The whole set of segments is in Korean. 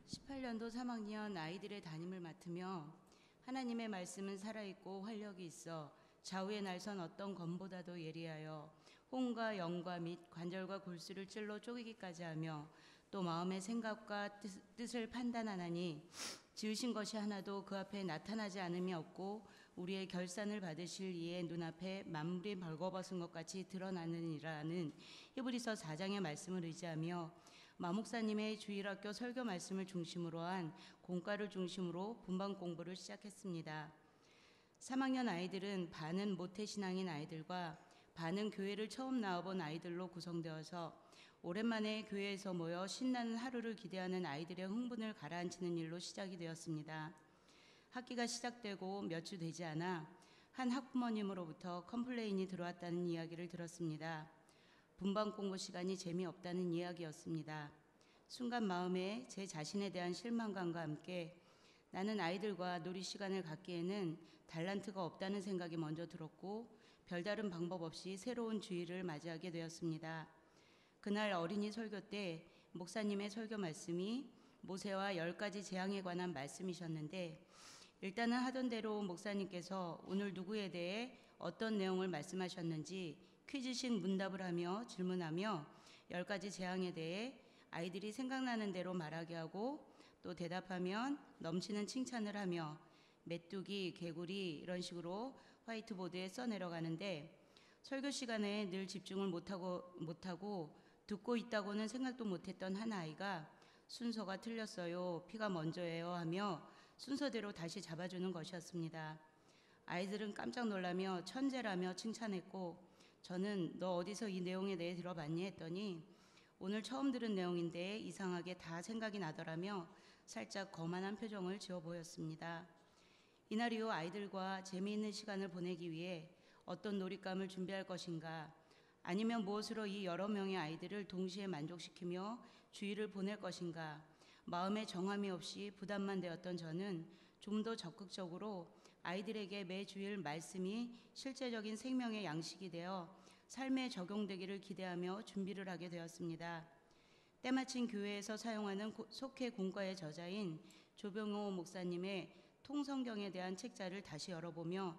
18년도 3학년 아이들의 담임을 맡으며 하나님의 말씀은 살아있고 활력이 있어 좌우에 날선 어떤 검보다도 예리하여 혼과 영과 및 관절과 골수를 찔러 쪼개기까지 하며 또 마음의 생각과 뜻을 판단하나니 지으신 것이 하나도 그 앞에 나타나지 않음이 없고 우리의 결산을 받으실 이의 눈앞에 만물이 벌거벗은 것 같이 드러나느니라는 히브리서 4장의 말씀을 의지하며 마목사님의 주일학교 설교 말씀을 중심으로 한 공과를 중심으로 분반 공부를 시작했습니다. 3학년 아이들은 반은 모태신앙인 아이들과 반은 교회를 처음 나와본 아이들로 구성되어서 오랜만에 교회에서 모여 신나는 하루를 기대하는 아이들의 흥분을 가라앉히는 일로 시작이 되었습니다. 학기가 시작되고 몇 주 되지 않아 한 학부모님으로부터 컴플레인이 들어왔다는 이야기를 들었습니다. 분반 공부 시간이 재미없다는 이야기였습니다. 순간 마음에 제 자신에 대한 실망감과 함께 나는 아이들과 놀이 시간을 갖기에는 달란트가 없다는 생각이 먼저 들었고 별다른 방법 없이 새로운 주일을 맞이하게 되었습니다. 그날 어린이 설교 때 목사님의 설교 말씀이 모세와 10가지 재앙에 관한 말씀이셨는데 일단은 하던 대로 목사님께서 오늘 누구에 대해 어떤 내용을 말씀하셨는지 퀴즈식 문답을 하며 질문하며 10가지 재앙에 대해 아이들이 생각나는 대로 말하게 하고 또 대답하면 넘치는 칭찬을 하며 메뚜기, 개구리 이런 식으로 화이트보드에 써내려가는데 설교 시간에 늘 집중을 못하고 듣고 있다고는 생각도 못했던 한 아이가 순서가 틀렸어요, 피가 먼저예요 하며 순서대로 다시 잡아주는 것이었습니다. 아이들은 깜짝 놀라며 천재라며 칭찬했고 저는 너 어디서 이 내용에 대해 들어봤니 했더니 오늘 처음 들은 내용인데 이상하게 다 생각이 나더라며 살짝 거만한 표정을 지어 보였습니다. 이날 이후 아이들과 재미있는 시간을 보내기 위해 어떤 놀잇감을 준비할 것인가 아니면 무엇으로 이 여러 명의 아이들을 동시에 만족시키며 주일을 보낼 것인가 마음에 정함이 없이 부담만 되었던 저는 좀 더 적극적으로 아이들에게 매 주일 말씀이 실제적인 생명의 양식이 되어 삶에 적용되기를 기대하며 준비를 하게 되었습니다. 때마침 교회에서 사용하는 속회 공과의 저자인 조병호 목사님의 통성경에 대한 책자를 다시 열어보며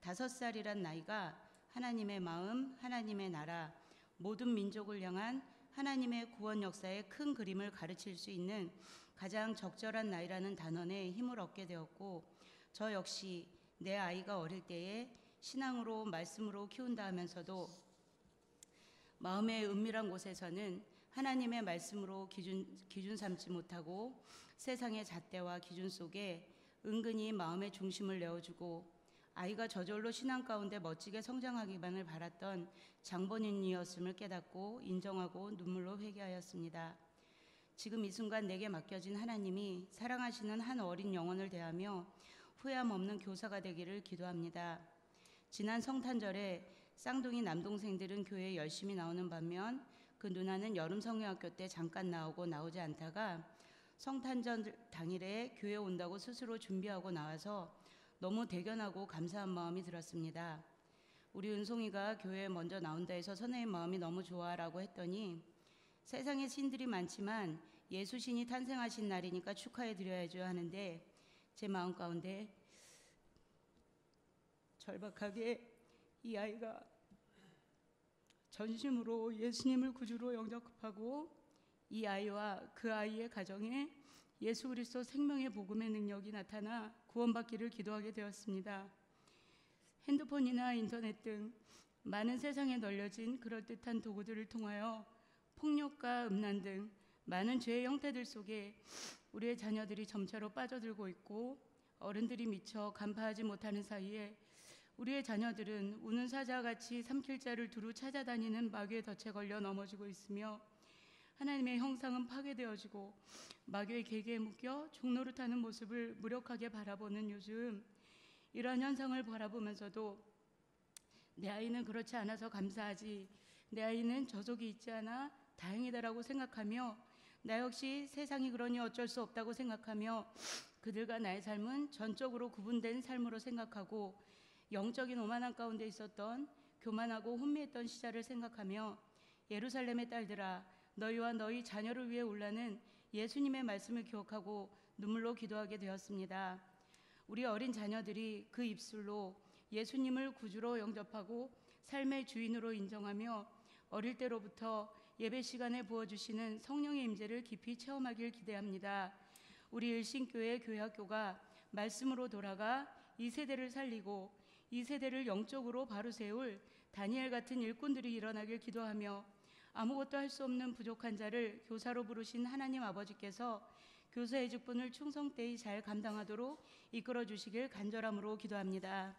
5살이란 나이가 하나님의 마음, 하나님의 나라, 모든 민족을 향한 하나님의 구원 역사의 큰 그림을 가르칠 수 있는 가장 적절한 나이라는 단언에 힘을 얻게 되었고 저 역시 내 아이가 어릴 때에 신앙으로 말씀으로 키운다 하면서도 마음의 은밀한 곳에서는 하나님의 말씀으로 기준 삼지 못하고 세상의 잣대와 기준 속에 은근히 마음의 중심을 내어주고 아이가 저절로 신앙 가운데 멋지게 성장하기만을 바랐던 장본인이었음을 깨닫고 인정하고 눈물로 회개하였습니다. 지금 이 순간 내게 맡겨진 하나님이 사랑하시는 한 어린 영혼을 대하며 후회함 없는 교사가 되기를 기도합니다. 지난 성탄절에 쌍둥이 남동생들은 교회에 열심히 나오는 반면 그 누나는 여름 성경학교 때 잠깐 나오지 않다가 성탄절 당일에 교회 온다고 스스로 준비하고 나와서 너무 대견하고 감사한 마음이 들었습니다. 우리 은송이가 교회에 먼저 나온다 해서 선생님 마음이 너무 좋아라고 했더니 세상에 신들이 많지만 예수신이 탄생하신 날이니까 축하해 드려야죠 하는데 제 마음 가운데 절박하게 이 아이가 전심으로 예수님을 구주로 영접하고 이 아이와 그 아이의 가정에 예수 그리스도 생명의 복음의 능력이 나타나 구원받기를 기도하게 되었습니다. 핸드폰이나 인터넷 등 많은 세상에 널려진 그럴듯한 도구들을 통하여 폭력과 음란 등 많은 죄의 형태들 속에 우리의 자녀들이 점차로 빠져들고 있고 어른들이 미처 간파하지 못하는 사이에 우리의 자녀들은 우는 사자같이 삼킬 자를 두루 찾아다니는 마귀의 덫에 걸려 넘어지고 있으며 하나님의 형상은 파괴되어지고 마귀의 계계에 묶여 종노릇하는 모습을 무력하게 바라보는 요즘 이러한 현상을 바라보면서도 내 아이는 그렇지 않아서 감사하지 내 아이는 저속이 있지 않아 다행이다라고 생각하며 나 역시 세상이 그러니 어쩔 수 없다고 생각하며 그들과 나의 삶은 전적으로 구분된 삶으로 생각하고 영적인 오만함 가운데 있었던 교만하고 혼미했던 시절을 생각하며 예루살렘의 딸들아 너희와 너희 자녀를 위해 울라는 예수님의 말씀을 기억하고 눈물로 기도하게 되었습니다. 우리 어린 자녀들이 그 입술로 예수님을 구주로 영접하고 삶의 주인으로 인정하며 어릴 때로부터 예배 시간에 부어주시는 성령의 임재를 깊이 체험하길 기대합니다. 우리 일신교회 교회학교가 말씀으로 돌아가 이 세대를 살리고 이 세대를 영적으로 바로 세울 다니엘 같은 일꾼들이 일어나길 기도하며 아무것도 할 수 없는 부족한 자를 교사로 부르신 하나님 아버지께서 교사의 직분을 충성되이 잘 감당하도록 이끌어 주시길 간절함으로 기도합니다.